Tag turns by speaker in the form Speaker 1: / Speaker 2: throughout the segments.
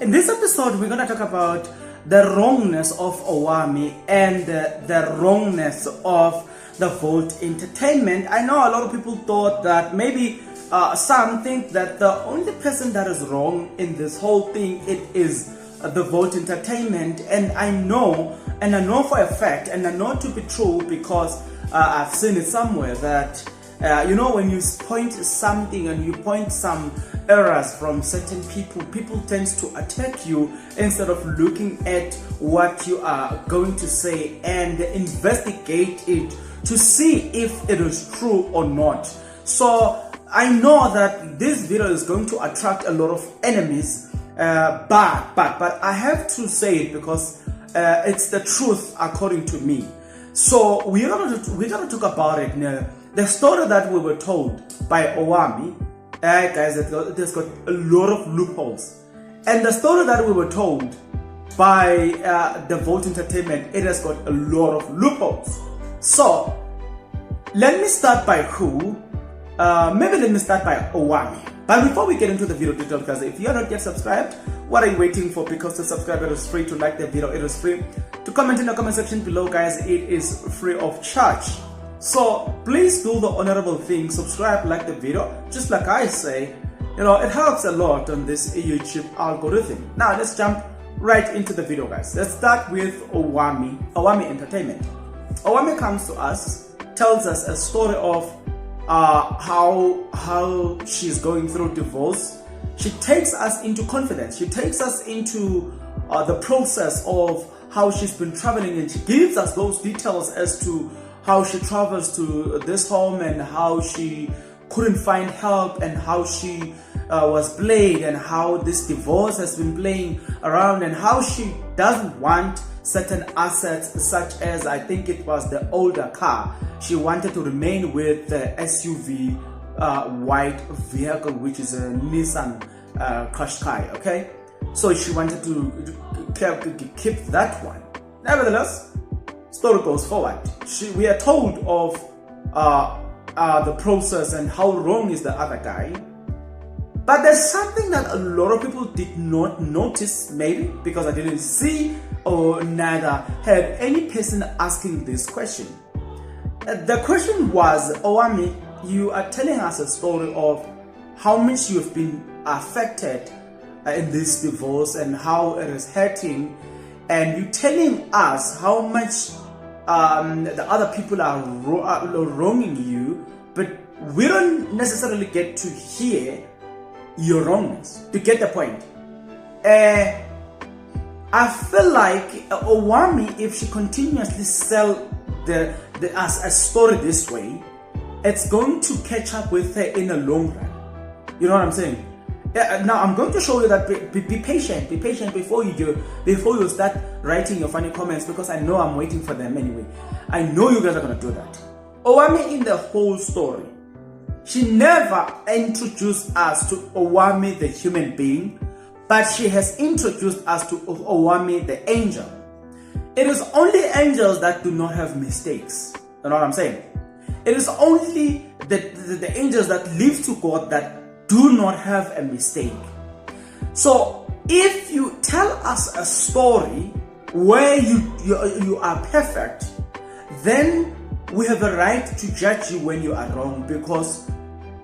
Speaker 1: In this episode, we're going to talk about the wrongness of Owamie and the wrongness of the Volt Entertainment. I know a lot of people thought that maybe some think that the only person that is wrong in this whole thing, it is the Volt Entertainment. And I know for a fact, and I know to be true because I've seen it somewhere that when you point something and you point some errors from certain people tend to attack you instead of looking at what you are going to say and investigate it to see if it is true or not. So I know that this video is going to attract a lot of enemies, but I have to say it because it's the truth according to me. So we're gonna talk about it now. The story that we were told by Owamie, guys, it has got a lot of loopholes. And the story that we were told by the Volt Entertainment, it has got a lot of loopholes. So, let me start by who? Maybe let me start by Owamie. But before we get into the video details, guys, if you are not yet subscribed, what are you waiting for? Because to subscribe, it is free. To like the video, it is free. To comment in the comment section below, guys, it is free of charge. So please do the honorable thing, subscribe, like the video. Just like I say, it helps a lot on this YouTube algorithm. Now let's jump right into the video, guys. Let's start with Owamie Entertainment. Owamie comes to us, tells us a story of how she's going through divorce. She takes us into confidence. She takes us into the process of how she's been traveling, and she gives us those details as to how she travels to this home and how she couldn't find help and how she was played and how this divorce has been playing around and how she doesn't want certain assets such as, I think it was the older car. She wanted to remain with the SUV white vehicle, which is a Nissan Qashqai, okay? So she wanted to keep that one. Nevertheless, story goes forward. We are told of the process and how wrong is the other guy. But there's something that a lot of people did not notice, maybe because I didn't see or neither had any person asking this question. The question was, Owamie, you are telling us a story of how much you've been affected in this divorce and how it is hurting, and you telling us how much the other people are wronging you, but we don't necessarily get to hear your wrongness, to get the point. I feel like Owamie, if she continuously sell a story this way, it's going to catch up with her in the long run. You know what I'm saying? Now I'm going to show you that be patient before you start writing your funny comments, because I know I'm waiting for them anyway. I know you guys are gonna do that. Owamie, in the whole story, she never introduced us to Owamie the human being, but she has introduced us to Owamie the angel. It is only angels that do not have mistakes. You know what I'm saying? It is only the angels that live to God that do not have a mistake. So if you tell us a story where you are perfect, then we have a right to judge you when you are wrong, because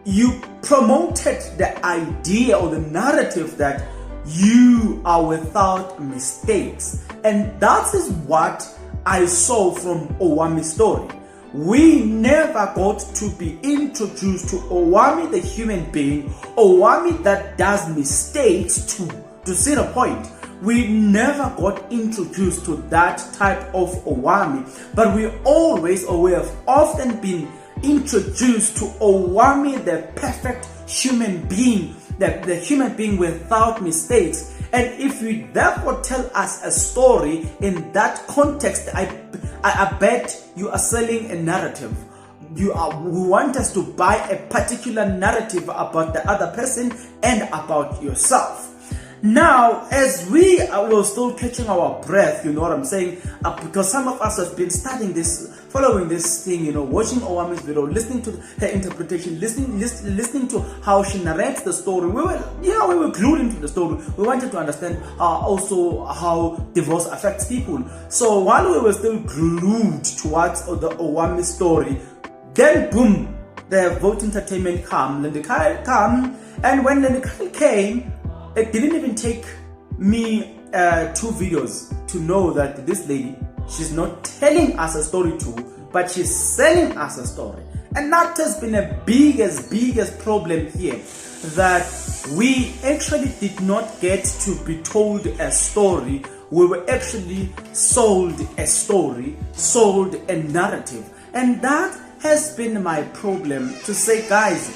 Speaker 1: you promoted the idea or the narrative that you are without mistakes. And that is what I saw from Owamie's story. We never got to be introduced to Owamie the human being, Owamie that does mistakes to see the point. We never got introduced to that type of Owamie, but we have often been introduced to Owamie the perfect human being, the human being without mistakes. And if you therefore tell us a story in that context, I bet you are selling a narrative. We want us to buy a particular narrative about the other person and about yourself. Now, as we were still catching our breath, you know what I'm saying? Because some of us have been studying this, following this thing, you know, watching Owamie's video, listening to her interpretation, listening to how she narrates the story. We were glued into the story. We wanted to understand also how divorce affects people. So while we were still glued towards the Owamie story, then boom, the Vote Entertainment come, Lendikyle come, and when Lendikyle came, it didn't even take me 2 videos to know that this lady, she's not telling us a story too, but she's selling us a story. And that has been a biggest problem here, that we actually did not get to be told a story. We were actually sold a story, sold a narrative. And that has been my problem, to say, guys,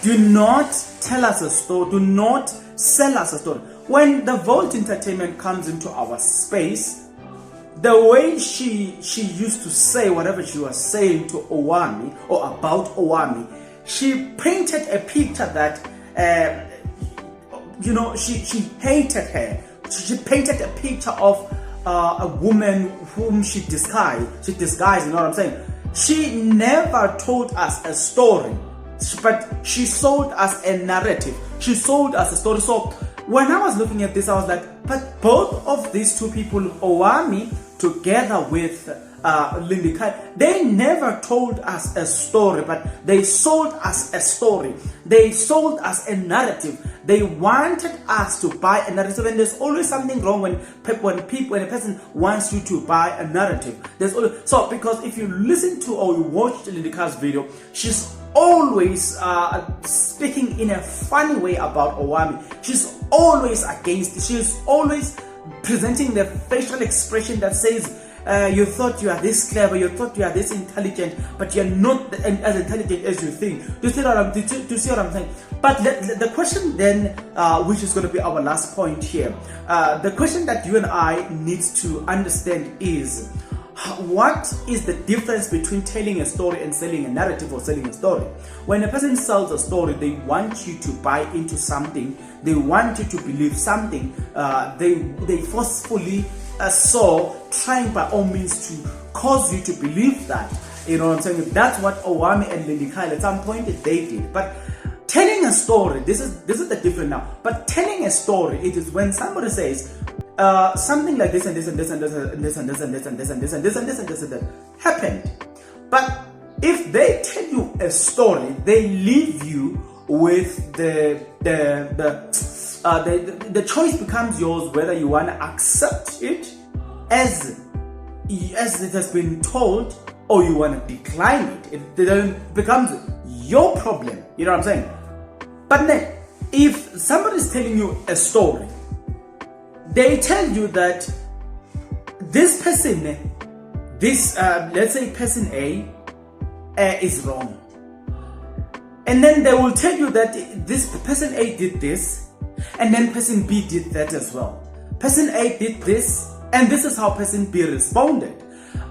Speaker 1: do not tell us a story, do not sell us a story. When the Volt Entertainment comes into our space, the way she used to say whatever she was saying to Owamie or about Owamie, she painted a picture that she hated her. She painted a picture of a woman whom she disguised, you know what I'm saying? She never told us a story, but she sold us a narrative. She sold us a story. So when I was looking at this, I was like, but both of these two people, Owamie together with Lendikyle, they never told us a story, but they sold us a story. They sold us a narrative. They wanted us to buy a narrative, and there's always something wrong when a person wants you to buy a narrative. There's always, so because if you listen to or you watch Lendikyle's video, she's always speaking in a funny way about Owamie. She's always against it. She's always presenting the facial expression that says, you thought you are this clever, you thought you are this intelligent, but you're not as intelligent as you think. Do you see what I'm saying? But the question then, which is going to be our last point here, the question that you and I need to understand is, what is the difference between telling a story and selling a narrative or selling a story? When a person sells a story, they want you to buy into something, they want you to believe something, they forcefully trying by all means to cause you to believe that. You know what I'm saying? That's what Owamie and Lendikyle at some point they did. But telling a story, this is the difference now. But telling a story, it is when somebody says something like this and this and this and this and this and this and this and this and this and this and this and this and this happened. But if they tell you a story, they leave you with the choice becomes yours whether you want to accept it as it has been told, or you want to decline it. It then becomes your problem. You know what I'm saying? But then, if somebody is telling you a story, they tell you that this person, let's say person A, is wrong. And then they will tell you that this person A did this, and then person B did that as well. Person A did this, and this is how person B responded.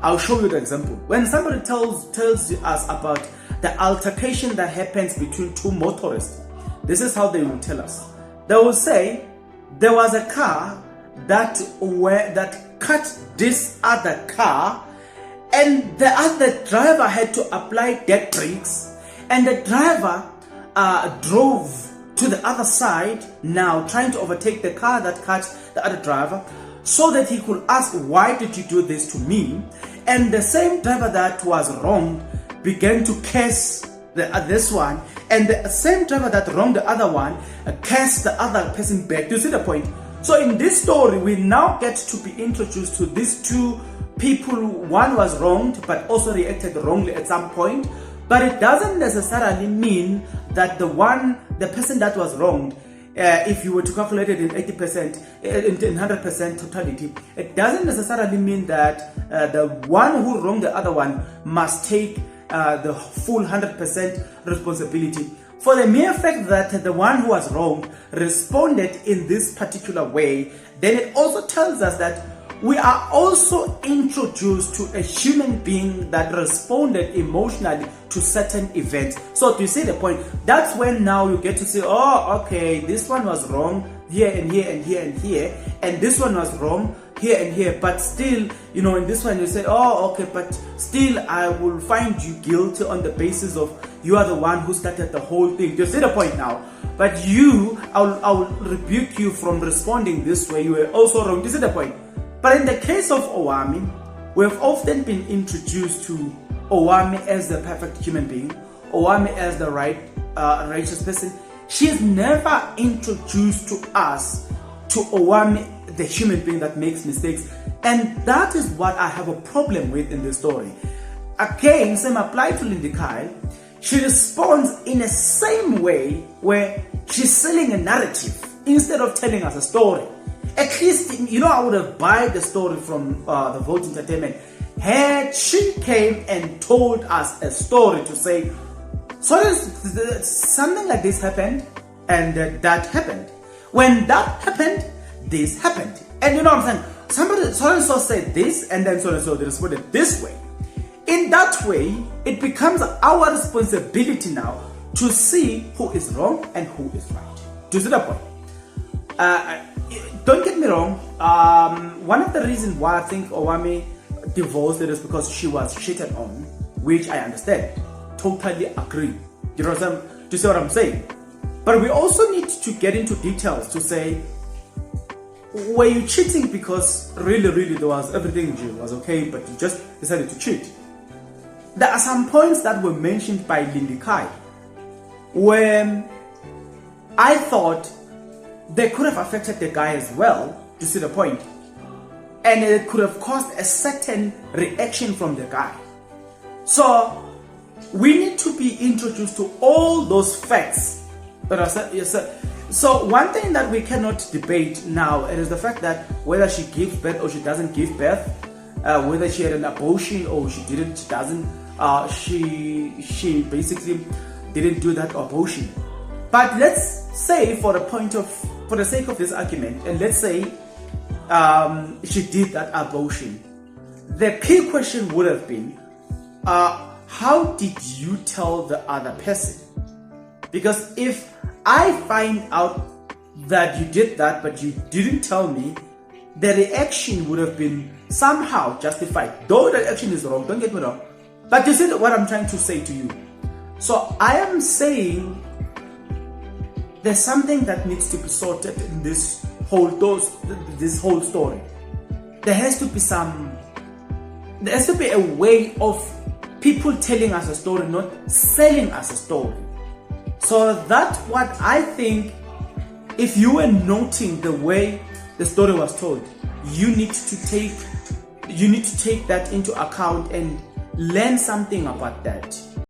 Speaker 1: I'll show you the example. When somebody tells us about the altercation that happens between two motorists, this is how they will tell us. They will say, there was a car that cut this other car, and the other driver had to apply dead brakes, and the driver drove to the other side, now trying to overtake the car that cut the other driver, so that he could ask, why did you do this to me? And the same driver that was wronged began to curse this one, and the same driver that wronged the other one cursed the other person back. Do you see the point? So in this story, we now get to be introduced to these two people. One was wronged but also reacted wrongly at some point, but it doesn't necessarily mean that the person that was wronged, if you were to calculate it in 80%, in 100% totality, it doesn't necessarily mean that the one who wronged the other one must take the full 100% responsibility. For the mere fact that the one who was wronged responded in this particular way, then it also tells us that we are also introduced to a human being that responded emotionally to certain events. So do you see the point? That's when now you get to say, oh, okay, this one was wrong, here and here and here and here, and this one was wrong here and here, but still, you know, in this one you say, oh, okay, but still I will find you guilty on the basis of you are the one who started the whole thing. You see the point now? But I will rebuke you from responding this way. You were also wrong. You see the point? But in the case of Owamie, we have often been introduced to Owamie as the perfect human being, Owamie as the righteous person. She is never introduced to us to Owamie, the human being that makes mistakes. And that is what I have a problem with in this story. Again, same apply to Lindy Kyle. She responds in the same way where she's selling a narrative instead of telling us a story. At least, you know, I would have bought the story from the Volt Entertainment had she came and told us a story to say, so something like this happened and that happened. When that happened, this happened. And you know what I'm saying? Somebody so and so said this, and then so and so they responded this way. In that way, it becomes our responsibility now to see who is wrong and who is right. Do you see the point? Don't get me wrong. One of the reasons why I think Owamie divorced is because she was cheated on, which I understand. Totally agree. You know what I'm, do you see what I'm saying? But we also need to get into details to say, were you cheating because really there was everything was okay, but you just decided to cheat? There are some points that were mentioned by Lindy Kai when I thought they could have affected the guy as well, to see the point, and it could have caused a certain reaction from the guy. So we need to be introduced to all those facts that are said. Yes, sir. So one thing that we cannot debate now is the fact that whether she gives birth or she doesn't give birth, whether she had an abortion or she didn't, she doesn't, she basically didn't do that abortion. But let's say for the sake of this argument, and let's say she did that abortion, the key question would have been, how did you tell the other person? Because if I find out that you did that but you didn't tell me, the reaction would have been somehow justified. Though the action is wrong, don't get me wrong. But you see what I'm trying to say to you. So I am saying there's something that needs to be sorted in this whole story. There has to be a way of people telling us a story, not selling us a story. So that's what I think. If you were noting the way the story was told, you need to take that into account and learn something about that.